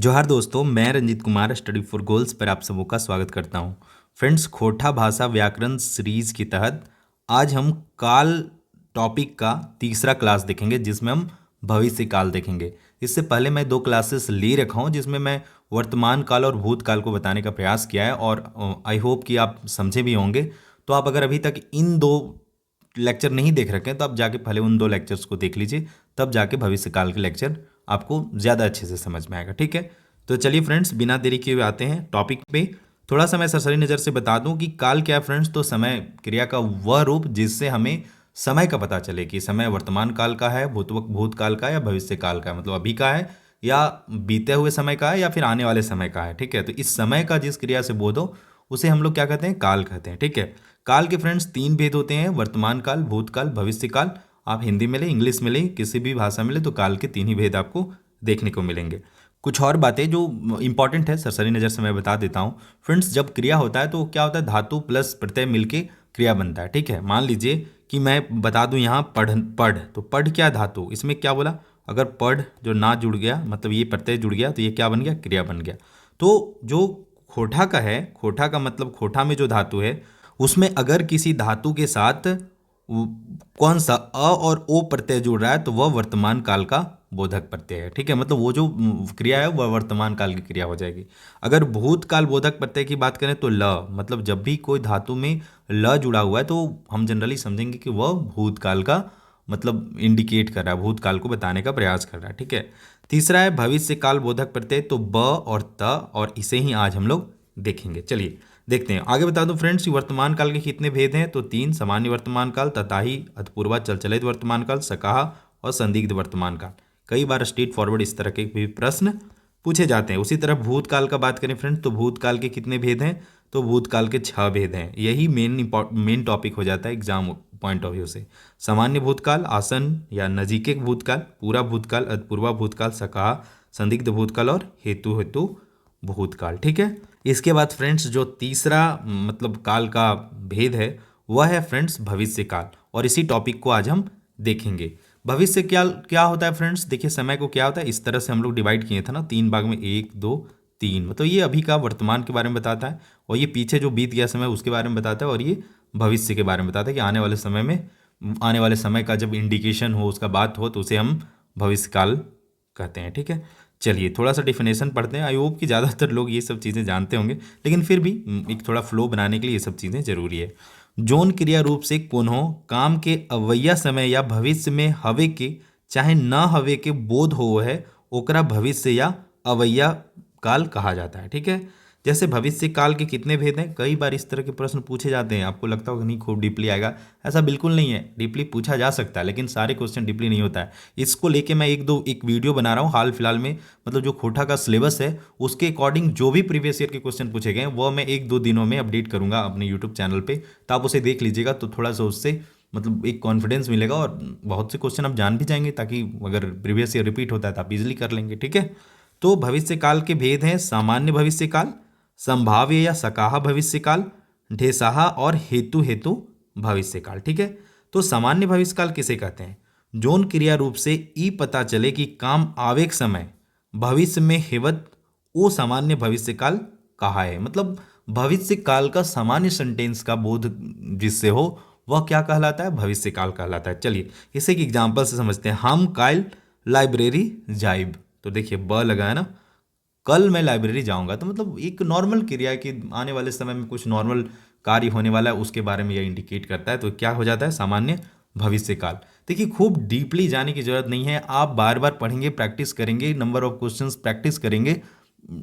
जोहार दोस्तों, मैं Ranjeet Kumar study for goals पर आप सबों का स्वागत करता हूं। फ्रेंड्स, खोटा भाषा व्याकरण सीरीज के तहत आज हम काल टॉपिक का तीसरा क्लास देखेंगे, जिसमें हम भविष्य काल देखेंगे। इससे पहले मैं 2 क्लासेस ले रखा हूं, जिसमें मैं वर्तमान काल और भूतकाल को बताने का प्रयास किया है, और आई होप कि आप समझे भी होंगे। तो आप अगर अभी तक इन 2 लेक्चर नहीं देख रखे हैं तो आप जाके पहले उन 2 लेक्चर्स को देख लीजिए, तब जाके भविष्य काल के लेक्चर आपको ज़्यादा अच्छे से समझ में आएगा। ठीक है, तो चलिए फ्रेंड्स, बिना देरी किए हुए आते हैं टॉपिक पे। थोड़ा सा मैं सरसरी नज़र से बता दूं कि काल क्या है फ्रेंड्स। तो समय क्रिया का वह रूप जिससे हमें समय का पता चले कि समय वर्तमान काल का है, भूतकाल का, या भविष्य काल का, मतलब अभी का है, या बीते हुए समय का है, या फिर आने वाले समय का है। ठीक है, तो इस समय का जिस क्रिया से बोध हो उसे हम लोग क्या कहते हैं? काल कहते हैं। ठीक है, काल के फ्रेंड्स 3 भेद होते हैं: वर्तमान काल, भूतकाल, भविष्य काल। आप हिंदी में ले, इंग्लिश में ले, किसी भी भाषा में ले, तो काल के 3 ही भेद आपको देखने को मिलेंगे। कुछ और बातें जो इंपॉर्टेंट है सरसरी नज़र से मैं बता देता हूँ। फ्रेंड्स, जब क्रिया होता है तो क्या होता है? धातु प्लस प्रत्यय मिलके क्रिया बनता है। ठीक है, मान लीजिए कि मैं बता दूं यहाँ पढ़ पढ़, तो पढ़ क्या है? धातु। इसमें क्या बोला? अगर पढ़ जो ना जुड़ गया, मतलब ये प्रत्यय जुड़ गया, तो ये क्या बन गया? क्रिया बन गया। तो जो खोठा का है, खोठा का मतलब खोठा में जो धातु है उसमें अगर किसी धातु के साथ कौन सा अ और ओ प्रत्यय जुड़ रहा है तो वह वर्तमान काल का बोधक प्रत्यय है। ठीक है, मतलब वो जो क्रिया है वह वर्तमान काल की क्रिया हो जाएगी। अगर भूतकाल बोधक प्रत्यय की बात करें तो ल, मतलब जब भी कोई धातु में ल जुड़ा हुआ है तो हम जनरली समझेंगे कि वह भूतकाल का मतलब इंडिकेट कर रहा है, भूतकाल को बताने का प्रयास कर रहा है। ठीक है, तीसरा है भविष्य काल बोधक प्रत्यय, तो ब और त, और इसे ही आज हम लोग देखेंगे। चलिए देखते हैं। आगे बता दूं फ्रेंड्स, वर्तमान काल के कितने भेद हैं? तो 3: सामान्य वर्तमान काल, तताही, अतपूर्वा, चलचलित वर्तमान काल, सकाहा और संदिग्ध वर्तमान काल। कई बार स्ट्रेट फॉरवर्ड इस तरह के भी प्रश्न पूछे जाते हैं। उसी तरह भूतकाल का बात करें फ्रेंड्स, तो भूतकाल के कितने भेद हैं? तो भूतकाल के 6 भेद हैं। यही मेन टॉपिक हो जाता है एग्जाम पॉइंट ऑफ व्यू से। सामान्य भूतकाल, आसन या नजीके भूतकाल, पूरा भूतकाल, अतपूर्वा भूतकाल, सकाहा, संदिग्ध भूतकाल और हेतु हेतु भूतकाल। ठीक है, इसके बाद फ्रेंड्स जो तीसरा मतलब काल का भेद है वह है फ्रेंड्स भविष्य काल, और इसी टॉपिक को आज हम देखेंगे। भविष्य काल क्या होता है फ्रेंड्स? देखिए, समय को क्या होता है, इस तरह से हम लोग डिवाइड किए थे ना 3 भाग में, 1 2 3, मतलब ये अभी का वर्तमान के बारे में बताता है, और ये पीछे जो बीत गया समय उसके बारे में बताता है, और ये भविष्य के बारे में बताता है कि आने वाले समय में, आने वाले समय का जब इंडिकेशन हो, उसका बात हो, तो उसे हम भविष्य काल कहते हैं। ठीक है, चलिए थोड़ा सा डिफिनेशन पढ़ते हैं। आई होप कि ज़्यादातर लोग ये सब चीज़ें जानते होंगे, लेकिन फिर भी एक थोड़ा फ्लो बनाने के लिए ये सब चीज़ें जरूरी है। जोन क्रिया रूप से कोन्हो काम के अवैया समय या भविष्य में हवे के चाहे न हवे के बोध हो है, ओकरा भविष्य या अवैया काल कहा जाता है। ठीक है, जैसे भविष्य काल के कितने भेद हैं? कई बार इस तरह के प्रश्न पूछे जाते हैं। आपको लगता होगा नहीं खूब डीपली आएगा, ऐसा बिल्कुल नहीं है। डीपली पूछा जा सकता है, लेकिन सारे क्वेश्चन डीपली नहीं होता है। इसको लेके मैं एक वीडियो बना रहा हूँ हाल फिलहाल में, मतलब जो खोटा का सिलेबस है उसके अकॉर्डिंग जो भी प्रीवियस ईयर के क्वेश्चन पूछे गए हैं वो मैं 1-2 दिनों में अपडेट करूंगा अपने यूट्यूब चैनल पर, तो आप उसे देख लीजिएगा, तो थोड़ा सा उससे मतलब एक कॉन्फिडेंस मिलेगा, और बहुत से क्वेश्चन आप जान भी जाएंगे, ताकि अगर प्रीवियस ईयर रिपीट होता है तो आप इजिली कर लेंगे। ठीक है, तो भविष्य काल के भेद हैं: सामान्य भविष्य काल, संभाव्य या सकाहा भविष्य काल, ढेसाहा और हेतु हेतु भविष्य काल। ठीक है, तो सामान्य भविष्य काल किसे कहते हैं? जोन क्रिया रूप से ई पता चले कि काम आवेक समय भविष्य में हेवत, वो सामान्य भविष्य काल कहा है। मतलब भविष्य काल का सामान्य सेंटेंस का बोध जिससे हो वह क्या कहलाता है? भविष्य काल कहलाता है। चलिए इसे एक एग्जाम्पल से समझते हैं। हम काल लाइब्रेरी जाइब, तो देखिए ब लगा है ना, कल मैं लाइब्रेरी जाऊंगा, तो मतलब एक नॉर्मल क्रिया है कि आने वाले समय में कुछ नॉर्मल कार्य होने वाला है, उसके बारे में यह इंडिकेट करता है, तो क्या हो जाता है? सामान्य भविष्य काल। देखिए, खूब डीपली जाने की जरूरत नहीं है, आप बार बार पढ़ेंगे, प्रैक्टिस करेंगे, नंबर ऑफ क्वेश्चंस प्रैक्टिस करेंगे,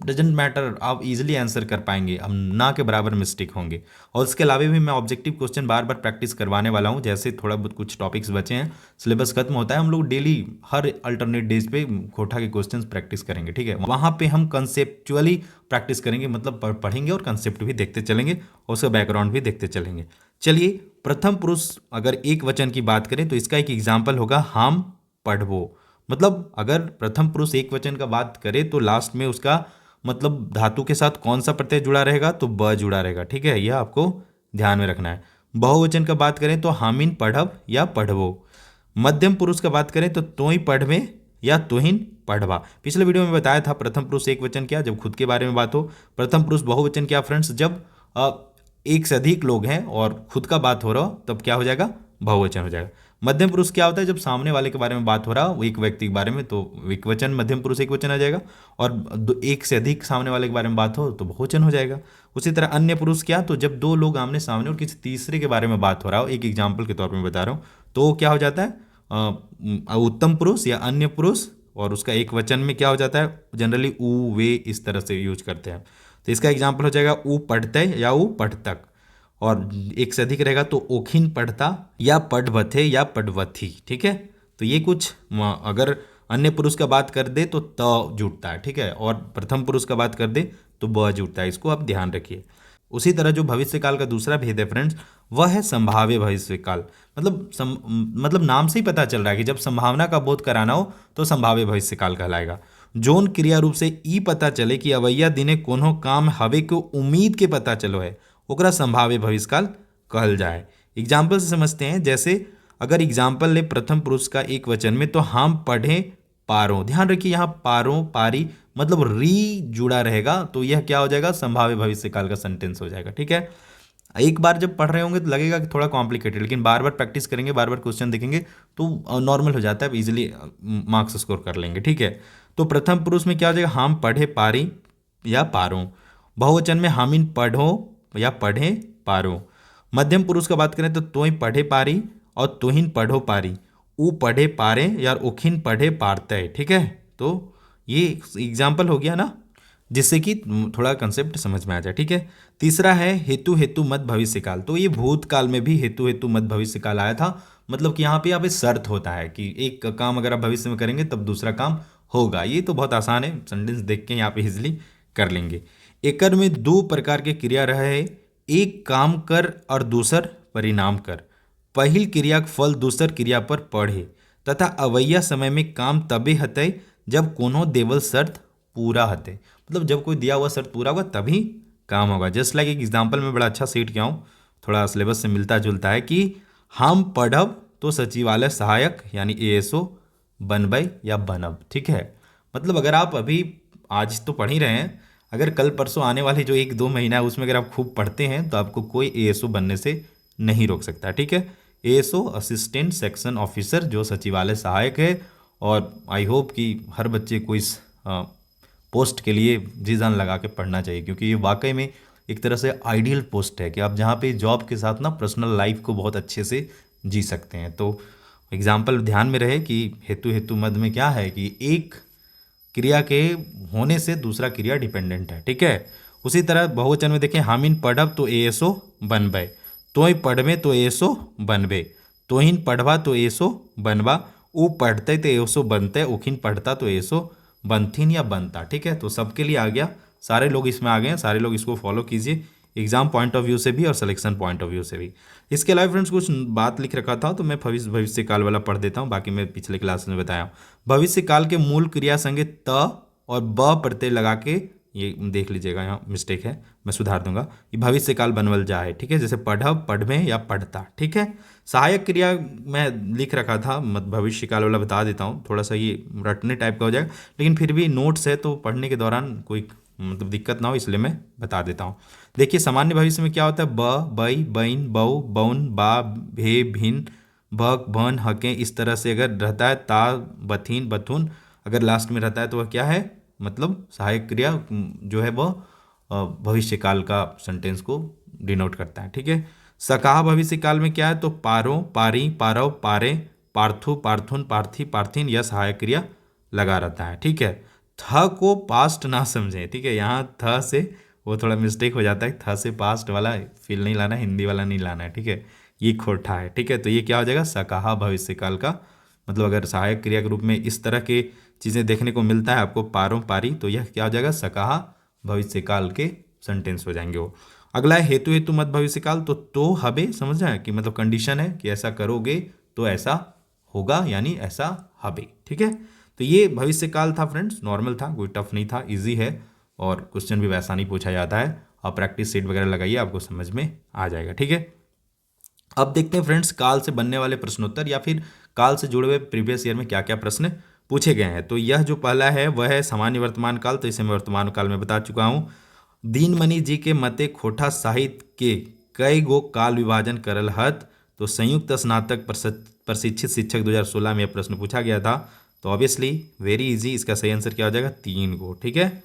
डजेंट मैटर, आप इजीली आंसर कर पाएंगे, अब ना के बराबर मिस्टेक होंगे। और उसके अलावा भी मैं ऑब्जेक्टिव क्वेश्चन बार बार प्रैक्टिस करवाने वाला हूं। जैसे थोड़ा बहुत कुछ टॉपिक्स बचे हैं, सिलेबस खत्म होता है, हम लोग डेली हर अल्टरनेट डेज पे खोटा के क्वेश्चंस प्रैक्टिस करेंगे। ठीक है, वहां पे हम कंसेप्चुअली प्रैक्टिस करेंगे, मतलब पढ़ेंगे और कंसेप्ट भी देखते चलेंगे और उसका बैकग्राउंड भी देखते चलेंगे। चलिए, प्रथम पुरुष अगर एक वचन की बात करें तो इसका एक एग्जाम्पल होगा हम पढ़बो। मतलब अगर प्रथम पुरुष एक वचन का बात करें तो लास्ट में उसका मतलब धातु के साथ कौन सा प्रत्यय जुड़ा रहेगा? तो ब जुड़ा रहेगा। ठीक है, यह आपको ध्यान में रखना है। बहुवचन का बात करें तो हामिन पढ़ब या पढ़बो। मध्यम पुरुष का बात करें तो तोई पढ़वे या तुहिन पढ़वा। पिछले वीडियो में बताया था प्रथम पुरुष एक वचन क्या, जब खुद के बारे में बात हो। प्रथम पुरुष बहुवचन क्या फ्रेंड्स, जब एक से अधिक लोग हैं और खुद का बात हो रहा हो तब क्या हो जाएगा, बहुवचन हो जाएगा। मध्यम पुरुष क्या होता है, जब सामने वाले के बारे में बात हो रहा हो, एक व्यक्ति के बारे में, तो एक वचन मध्यम पुरुष एक वचन आ जाएगा। और एक से अधिक सामने वाले के बारे में बात हो तो बहुवचन हो जाएगा। उसी तरह अन्य पुरुष क्या, तो जब दो लोग आमने सामने और किसी तीसरे के बारे में बात हो रहा हो, एक एग्जाम्पल के तौर पर बता रहा हूँ, तो क्या हो जाता है, उत्तम पुरुष या अन्य पुरुष। और उसका एक वचन में क्या हो जाता है, जनरली ऊ वे इस तरह से यूज करते हैं। तो इसका एग्जाम्पल हो जाएगा ऊ पढ़ते या ऊ पढ़तक। और एक से अधिक रहेगा तो ओखिन पढ़ता या पढ़वथे या पढ़वथी। ठीक है, तो ये कुछ अगर अन्य पुरुष का बात कर दे तो त जुड़ता है, ठीक है, और प्रथम पुरुष का बात कर दे तो ब जुड़ता है, इसको आप ध्यान रखिए। उसी तरह जो भविष्यकाल का दूसरा भेद है फ्रेंड्स, वह है संभाव्य भविष्यकाल। मतलब नाम से ही पता चल रहा है कि जब संभावना का बोध कराना हो तो संभाव्य भविष्यकाल कहलाएगा। जोन क्रिया रूप से ई पता चले कि अवैया दिने कोनो काम हवे को उम्मीद के पता चलो है, ओकरा संभाव्य भविष्यकाल कहल जाए। एग्जाम्पल से समझते हैं, जैसे अगर एग्जाम्पल ले प्रथम पुरुष का एक वचन में, तो हम पढ़े पारों। ध्यान रखिए यहाँ पारों पारी मतलब री जुड़ा रहेगा, तो यह क्या हो जाएगा, संभाव्य भविष्यकाल का सेंटेंस हो जाएगा। ठीक है, एक बार जब पढ़ रहे होंगे तो लगेगा कि थोड़ा कॉम्प्लिकेटेड, लेकिन बार बार प्रैक्टिस करेंगे, बार बार क्वेश्चन देखेंगे तो नॉर्मल हो जाता है, इजीली मार्क्स स्कोर कर लेंगे। ठीक है, तो प्रथम पुरुष में क्या हो जाएगा, हम पढ़े पारी या पारों। बहुवचन में हामिन पढ़ो या पढ़े पारो। मध्यम पुरुष का बात करें तो तोय पढ़े पारी और तुहिन पढ़ो पारी, ऊ पढ़े पारे या उखिन पढ़े पारते। ठीक है, तो ये एग्जाम्पल हो गया ना, जिससे कि थोड़ा कंसेप्ट समझ में आ जाए। ठीक है, तीसरा है हेतु हेतु मत भविष्यकाल। तो ये भूतकाल में भी हेतु हेतु मत भविष्यकाल आया था। मतलब कि यहाँ पे शर्त होता है कि एक काम अगर आप भविष्य में करेंगे तब दूसरा काम होगा। ये तो बहुत आसान है, सेंटेंस देख के यहाँ पे इजिली कर लेंगे। एकर में दो प्रकार के क्रिया रहे, एक काम कर और दूसर परिणाम कर। पहिल क्रिया के फल दूसर क्रिया पर पढ़े तथा अवैया समय में काम तबे हते जब कोनो देवल शर्त पूरा हते। मतलब जब कोई दिया हुआ शर्त पूरा होगा तभी काम होगा। जस्ट लाइक एक एग्जाम्पल में बड़ा अच्छा सीट किया हूँ, थोड़ा सिलेबस से मिलता जुलता है कि हम पढ़ब तो सचिवालय सहायक यानी एएसओ बनबै या बनब। ठीक है, मतलब अगर आप अभी आज तो पढ़ ही रहे हैं, अगर कल परसों आने वाले जो 1-2 महीना है उसमें अगर आप खूब पढ़ते हैं तो आपको कोई एएसओ बनने से नहीं रोक सकता। ठीक है, एएसओ असिस्टेंट सेक्शन ऑफिसर जो सचिवालय सहायक है। और आई होप कि हर बच्चे को इस पोस्ट के लिए जी जान लगा के पढ़ना चाहिए, क्योंकि ये वाकई में एक तरह से आइडियल पोस्ट है कि आप जहाँ पे जॉब के साथ ना पर्सनल लाइफ को बहुत अच्छे से जी सकते हैं। तो एग्जाम्पल ध्यान में रहे कि हेतु हेतु मद में क्या है कि एक क्रिया के होने से दूसरा क्रिया डिपेंडेंट है। ठीक है, उसी तरह बहुवचन में देखें, हामिन पढ़ब तो एएसओ बनबे, तोय पढ़बे तो एएसओ बनबे, तोहिन पढ़वा तो एएसओ बनवा, ऊ पढ़ते तो एएसओ बनते, उखिन पढ़ता तो एएसओ बनथिन या बनता। ठीक है, तो सबके लिए आ गया, सारे लोग इसमें आ गए हैं, सारे लोग इसको फॉलो कीजिए एग्जाम पॉइंट ऑफ व्यू से भी और सिलेक्शन पॉइंट ऑफ व्यू से भी। इसके अलावा फ्रेंड्स कुछ बात लिख रखा था तो मैं भविष्य काल वाला पढ़ देता हूँ, बाकी मैं पिछले क्लास में बताया। भविष्य काल के मूल क्रिया संगे त और ब प्रत्यय लगा के, ये देख लीजिएगा यहाँ मिस्टेक है, मैं सुधार दूंगा, ये भविष्य काल बनवल जा है। ठीक है, जैसे पढ़ब पढ़बे या पढ़ता। ठीक है, सहायक क्रिया मैं लिख रखा था, भविष्य काल वाला बता देता हूँ, थोड़ा सा ये रटने टाइप का हो जाएगा, लेकिन फिर भी नोट्स है तो पढ़ने के दौरान कोई मतलब दिक्कत ना हो इसलिए मैं बता देता हूँ। देखिए सामान्य भविष्य में क्या होता है, ब बई बइन बऊ बउन बा भे भिन भक भन हके, इस तरह से अगर रहता है, ता बथिन बथुन अगर लास्ट में रहता है तो वह क्या है, मतलब सहायक क्रिया जो है वह भविष्य काल का सेंटेंस को डिनोट करता है। ठीक है, सकाह भविष्य काल में क्या है, तो पारो पारी पारव पारे पार्थु पार्थुन पार्थी पार्थिन यह सहायक क्रिया लगा रहता है। ठीक है, थ को पास्ट ना समझें। ठीक है, यहाँ थ से वो थोड़ा मिस्टेक हो जाता है, थ से पास्ट वाला फील नहीं लाना है, हिंदी वाला नहीं लाना है। ठीक है, ये खोटा है। ठीक है, तो ये क्या हो जाएगा, सकाहा भविष्य काल का, मतलब अगर सहायक क्रिया के रूप में इस तरह के चीज़ें देखने को मिलता है आपको, पारो पारी, तो यह क्या हो जाएगा, सकाहा भविष्य काल के सेंटेंस हो जाएंगे वो। अगला है हेतु हेतु मत भविष्य काल, तो हबे समझ रहे हैं कि मतलब कंडीशन है कि ऐसा करोगे तो ऐसा होगा, यानी ऐसा हबे। ठीक है, तो ये भविष्य काल था फ्रेंड्स, नॉर्मल था, कोई टफ नहीं था, इजी है और क्वेश्चन भी वैसा नहीं पूछा जाता है। आप प्रैक्टिस सेट वगैरह लगाइए, आपको समझ में आ जाएगा। ठीक है, अब देखते हैं फ्रेंड्स काल से बनने वाले प्रश्नोत्तर या फिर काल से जुड़े हुए प्रीवियस ईयर में क्या क्या प्रश्न पूछे गए हैं। तो यह जो पहला है वह है सामान्य वर्तमान काल, तो इसे मैं वर्तमान काल में बता चुका हूँ। दीनमणि जी के मते खोटा साहित्य के कई गो काल विभाजन करल हत, तो संयुक्त स्नातक प्रशिक्षित शिक्षक 2016 में यह प्रश्न पूछा गया था। तो ऑब्वियसली वेरी इजी, इसका सही आंसर क्या हो जाएगा, 3 गो। ठीक है,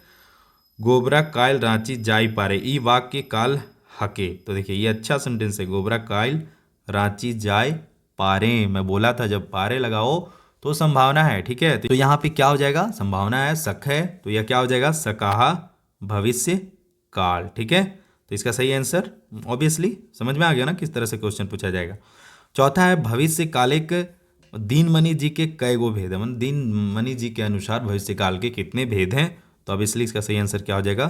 गोबरा कायल रांची जाई पारे, ई वाक्य काल हके। तो देखिए ये अच्छा सेंटेंस है, गोबरा कायल रांची जाए पारे। मैं बोला था जब पारे लगाओ तो संभावना है। ठीक है, तो यहाँ पे क्या हो जाएगा, संभावना है, सक है, तो यह क्या हो जाएगा, सकाहा भविष्य काल। ठीक है, तो इसका सही आंसर ऑब्वियसली समझ में आ गया ना किस तरह से क्वेश्चन पूछा जाएगा। चौथा है भविष्य कालिक दीनमणि जी के कई गो भेद है, मतलब दीनमणि जी के अनुसार भविष्य काल के कितने भेद हैं। तो ऑब्वियसली इसका सही आंसर क्या हो जाएगा,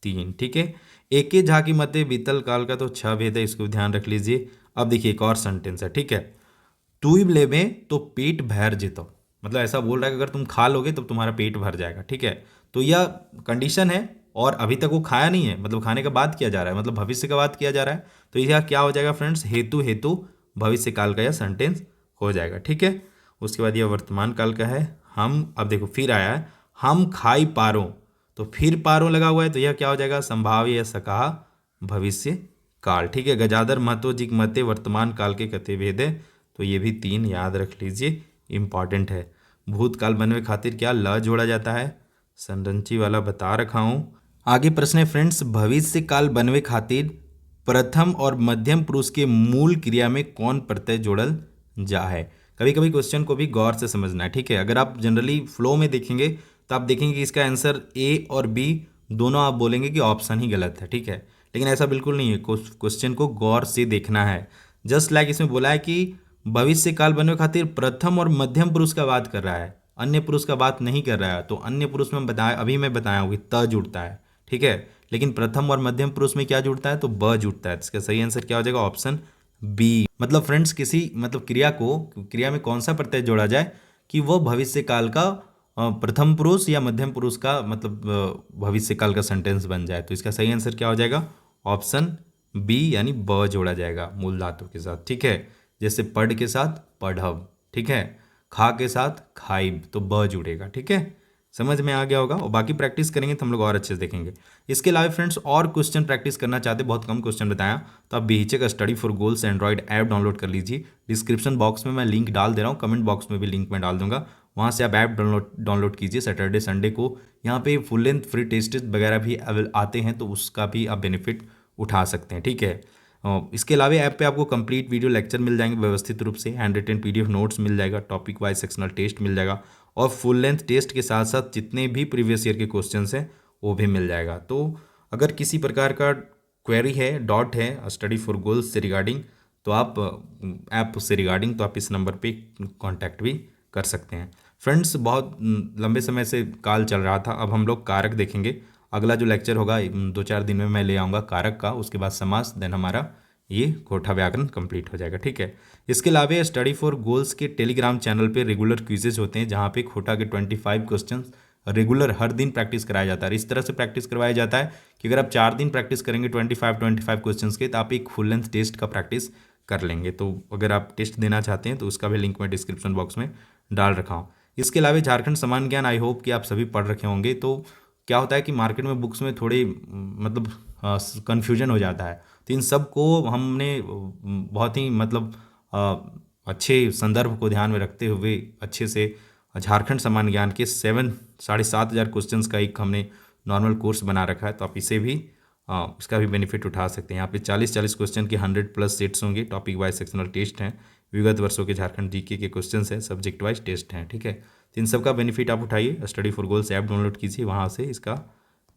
3। ठीक है, एके झा की मते बीतल काल का तो 6 भेद है, इसको ध्यान रख लीजिए। अब देखिए एक और सेंटेंस है। ठीक है, तुई लेबे तो पेट भर जितो, मतलब ऐसा बोल रहा है कि अगर तुम खा लोगे तो तुम्हारा पेट भर जाएगा। ठीक है, तो यह कंडीशन है और अभी तक वो खाया नहीं है, मतलब खाने का बात किया जा रहा है, मतलब भविष्य का बात किया जा रहा है। तो यह क्या हो जाएगा फ्रेंड्स, हेतु हेतु भविष्य काल का यह सेंटेंस हो जाएगा। ठीक है, उसके बाद यह वर्तमान काल का है। हम अब देखो फिर आया है, हम खाई पारो, तो फिर पारो लगा हुआ है, तो यह क्या हो जाएगा, संभाव्य या सकाहा भविष्य काल। ठीक है, गजाधर महतो जी के मते वर्तमान काल के कते भेद है, तो ये भी 3 याद रख लीजिए, इंपॉर्टेंट है। भूतकाल बनवे खातिर क्या ल जोड़ा जाता है, संरंची वाला बता रखा हूँ। आगे प्रश्न है फ्रेंड्स, भविष्य काल बनवे खातिर प्रथम और मध्यम पुरुष के मूल क्रिया में कौन प्रत्यय जोड़ल जा है। कभी कभी क्वेश्चन को भी गौर से समझना है। ठीक है, अगर आप जनरली फ्लो में देखेंगे तो आप देखेंगे कि इसका आंसर ए और बी दोनों आप बोलेंगे कि ऑप्शन ही गलत है। ठीक है, लेकिन ऐसा बिल्कुल नहीं है, क्वेश्चन को गौर से देखना है। जस्ट लाइक इसमें बोला है कि भविष्य काल बनवे खातिर प्रथम और मध्यम पुरुष का बात कर रहा है, अन्य पुरुष का बात नहीं कर रहा है। तो अन्य पुरुष में बताया, अभी मैं बताया हूँ कि त जुड़ता है। ठीक है, लेकिन प्रथम और मध्यम पुरुष में क्या जुड़ता है, तो ब जुड़ता है। इसका सही आंसर क्या हो जाएगा, ऑप्शन बी। मतलब फ्रेंड्स किसी मतलब क्रिया में कौन सा प्रत्यय जोड़ा जाए कि वो भविष्य काल का प्रथम पुरुष या मध्यम पुरुष का मतलब भविष्य काल का सेंटेंस बन जाए। तो इसका सही आंसर क्या हो जाएगा, ऑप्शन बी, यानी ब जोड़ा जाएगा मूल धातु के साथ। ठीक है, जैसे पढ़ के साथ पढ़ब। ठीक है, खा के साथ खाइब, तो ब जुड़ेगा। ठीक है, समझ में आ गया होगा, और बाकी प्रैक्टिस करेंगे तो हम लोग और अच्छे से देखेंगे। इसके अलावा फ्रेंड्स और क्वेश्चन प्रैक्टिस करना चाहते, बहुत कम क्वेश्चन बताया, तो आप बीएचए का study for goals Android app download कर लीजिए। डिस्क्रिप्शन बॉक्स में मैं लिंक डाल दे रहा हूँ, कमेंट बॉक्स में भी लिंक मैं डाल दूंगा, वहाँ से आप ऐप डाउनलोड कीजिए। सैटरडे संडे को यहाँ पे फुल लेंथ फ्री टेस्ट वगैरह भी आते हैं, तो उसका भी आप बेनिफिट उठा सकते हैं। ठीक है, इसके अलावा ऐप पे आपको कंप्लीट वीडियो लेक्चर मिल जाएंगे व्यवस्थित रूप से, हैंड रिटन पीडीएफ नोट्स मिल जाएगा, टॉपिक वाइज सेक्शनल टेस्ट मिल जाएगा, और फुल लेंथ टेस्ट के साथ साथ जितने भी प्रीवियस ईयर के क्वेश्चंस हैं वो भी मिल जाएगा। तो अगर किसी प्रकार का क्वेरी है, डाउट है स्टडी फॉर गोल्स से रिगार्डिंग, तो आप ऐप से रिगार्डिंग तो आप इस नंबर पे कांटेक्ट भी कर सकते हैं। फ्रेंड्स बहुत लंबे समय से काल चल रहा था, अब हम लोग कारक देखेंगे। अगला जो लेक्चर होगा 2-4 दिन में मैं ले आऊँगा कारक का, उसके बाद समास, देन हमारा ये कोठा व्याकरण कंप्लीट हो जाएगा। ठीक है, इसके अलावा स्टडी फॉर गोल्स के टेलीग्राम चैनल पे रेगुलर क्विजेज होते हैं, जहाँ पे खोटा के 25 क्वेश्चन रेगुलर हर दिन प्रैक्टिस कराया जाता है। इस तरह से प्रैक्टिस करवाया जाता है कि अगर आप 4 दिन प्रैक्टिस करेंगे 25 क्वेश्चन के, तो आप एक फुल लेंथ टेस्ट का प्रैक्टिस कर लेंगे। तो अगर आप टेस्ट देना चाहते हैं तो उसका भी लिंक मैं डिस्क्रिप्शन बॉक्स में डाल रखा हूँ। इसके अलावा झारखंड समान ज्ञान आई होप कि आप सभी पढ़ रखे होंगे। तो क्या होता है कि मार्केट में बुक्स में थोड़ी मतलब कन्फ्यूजन हो जाता है, तो इन सब को हमने बहुत ही मतलब अच्छे संदर्भ को ध्यान में रखते हुए अच्छे से झारखंड समान ज्ञान के 7,500 क्वेश्चंस का एक हमने नॉर्मल कोर्स बना रखा है। तो आप इसे भी इसका भी बेनिफिट उठा सकते हैं। यहाँ पे 40 क्वेश्चन के 100+ सेट्स होंगे, टॉपिक वाइज सेक्शनल टेस्ट हैं, विगत वर्षों के झारखंड जीके के क्वेश्चंस हैं, सब्जेक्ट वाइज टेस्ट हैं। ठीक है, तो इन सब का बेनिफिट आप उठाइए, study for goals app download कीजिए, वहाँ से इसका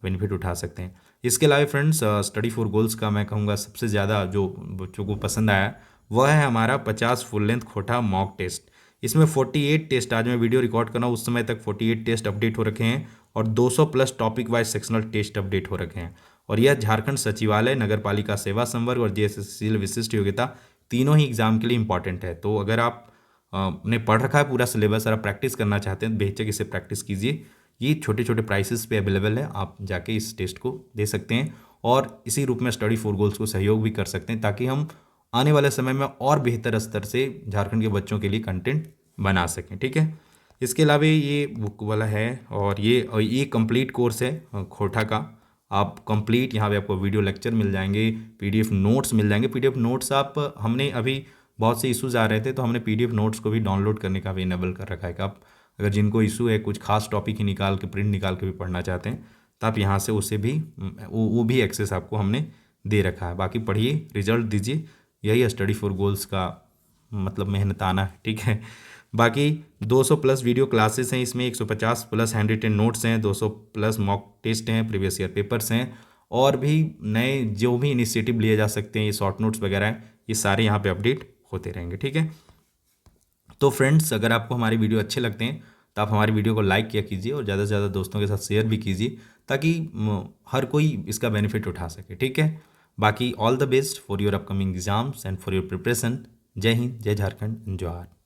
बेनिफिट उठा सकते हैं। इसके अलावा फ्रेंड्स स्टडी फॉर गोल्स का मैं कहूँगा सबसे ज़्यादा जो बच्चों को पसंद आया वह है हमारा 50 फुल लेंथ खोटा मॉक टेस्ट। इसमें 48 टेस्ट, आज मैं वीडियो रिकॉर्ड कर रहा हूँ उस समय तक 48 टेस्ट अपडेट हो रखे हैं, और 200+ topic wise sectional test update हो रखे हैं। और यह झारखंड सचिवालय, नगर पालिका सेवा संवर्ग और जेएसएससी विशिष्ट योग्यता तीनों ही एग्जाम के लिए इंपॉर्टेंट है। तो अगर आप ने पढ़ रखा है पूरा सिलेबस और आप प्रैक्टिस करना चाहते हैं तो बेहिचक इसे प्रैक्टिस कीजिए। ये छोटे छोटे प्राइसेस पे अवेलेबल है, आप जाके इस टेस्ट को दे सकते हैं और इसी रूप में स्टडी फॉर गोल्स को सहयोग भी कर सकते हैं, ताकि हम आने वाले समय में और बेहतर स्तर से झारखंड के बच्चों के लिए कंटेंट बना सकें। ठीक है, इसके अलावा ये बुक वाला है, और ये कंप्लीट कोर्स है खोटा का। आप कंप्लीट यहाँ पे आपको वीडियो लेक्चर मिल जाएंगे, पीडीएफ नोट्स मिल जाएंगे। पीडीएफ नोट्स आप हमने अभी बहुत से इश्यूज आ रहे थे तो हमने पीडीएफ नोट्स को भी डाउनलोड करने का भी इनेबल कर रखा है कि आप अगर जिनको इशू है कुछ खास टॉपिक ही निकाल के प्रिंट निकाल के भी पढ़ना चाहते हैं तो आप यहाँ से उसे भी वो भी एक्सेस आपको हमने दे रखा है। बाकी पढ़िए, रिजल्ट दीजिए, यही स्टडी फॉर गोल्स का मतलब मेहनताना है, ठीक है। बाकी 200 प्लस वीडियो क्लासेस हैं इसमें, 150 प्लस हैंड रिटन नोट्स हैं, 200 प्लस मॉक टेस्ट हैं, प्रीवियस ईयर पेपर्स हैं, और भी नए जो भी इनिशिएटिव लिए जा सकते हैं, ये शॉर्ट नोट्स वगैरह हैं, ये सारे यहाँ पे अपडेट होते रहेंगे, ठीक है। तो फ्रेंड्स, अगर आपको हमारी वीडियो अच्छे लगते हैं तो आप हमारी वीडियो को लाइक किया कीजिए और ज़्यादा से ज़्यादा दोस्तों के साथ शेयर भी कीजिए ताकि हर कोई इसका बेनिफिट उठा सके, ठीक है। बाकी all the best for your upcoming exams and for your preparation. जय हिंद, जय झारखंड, जय जोहार।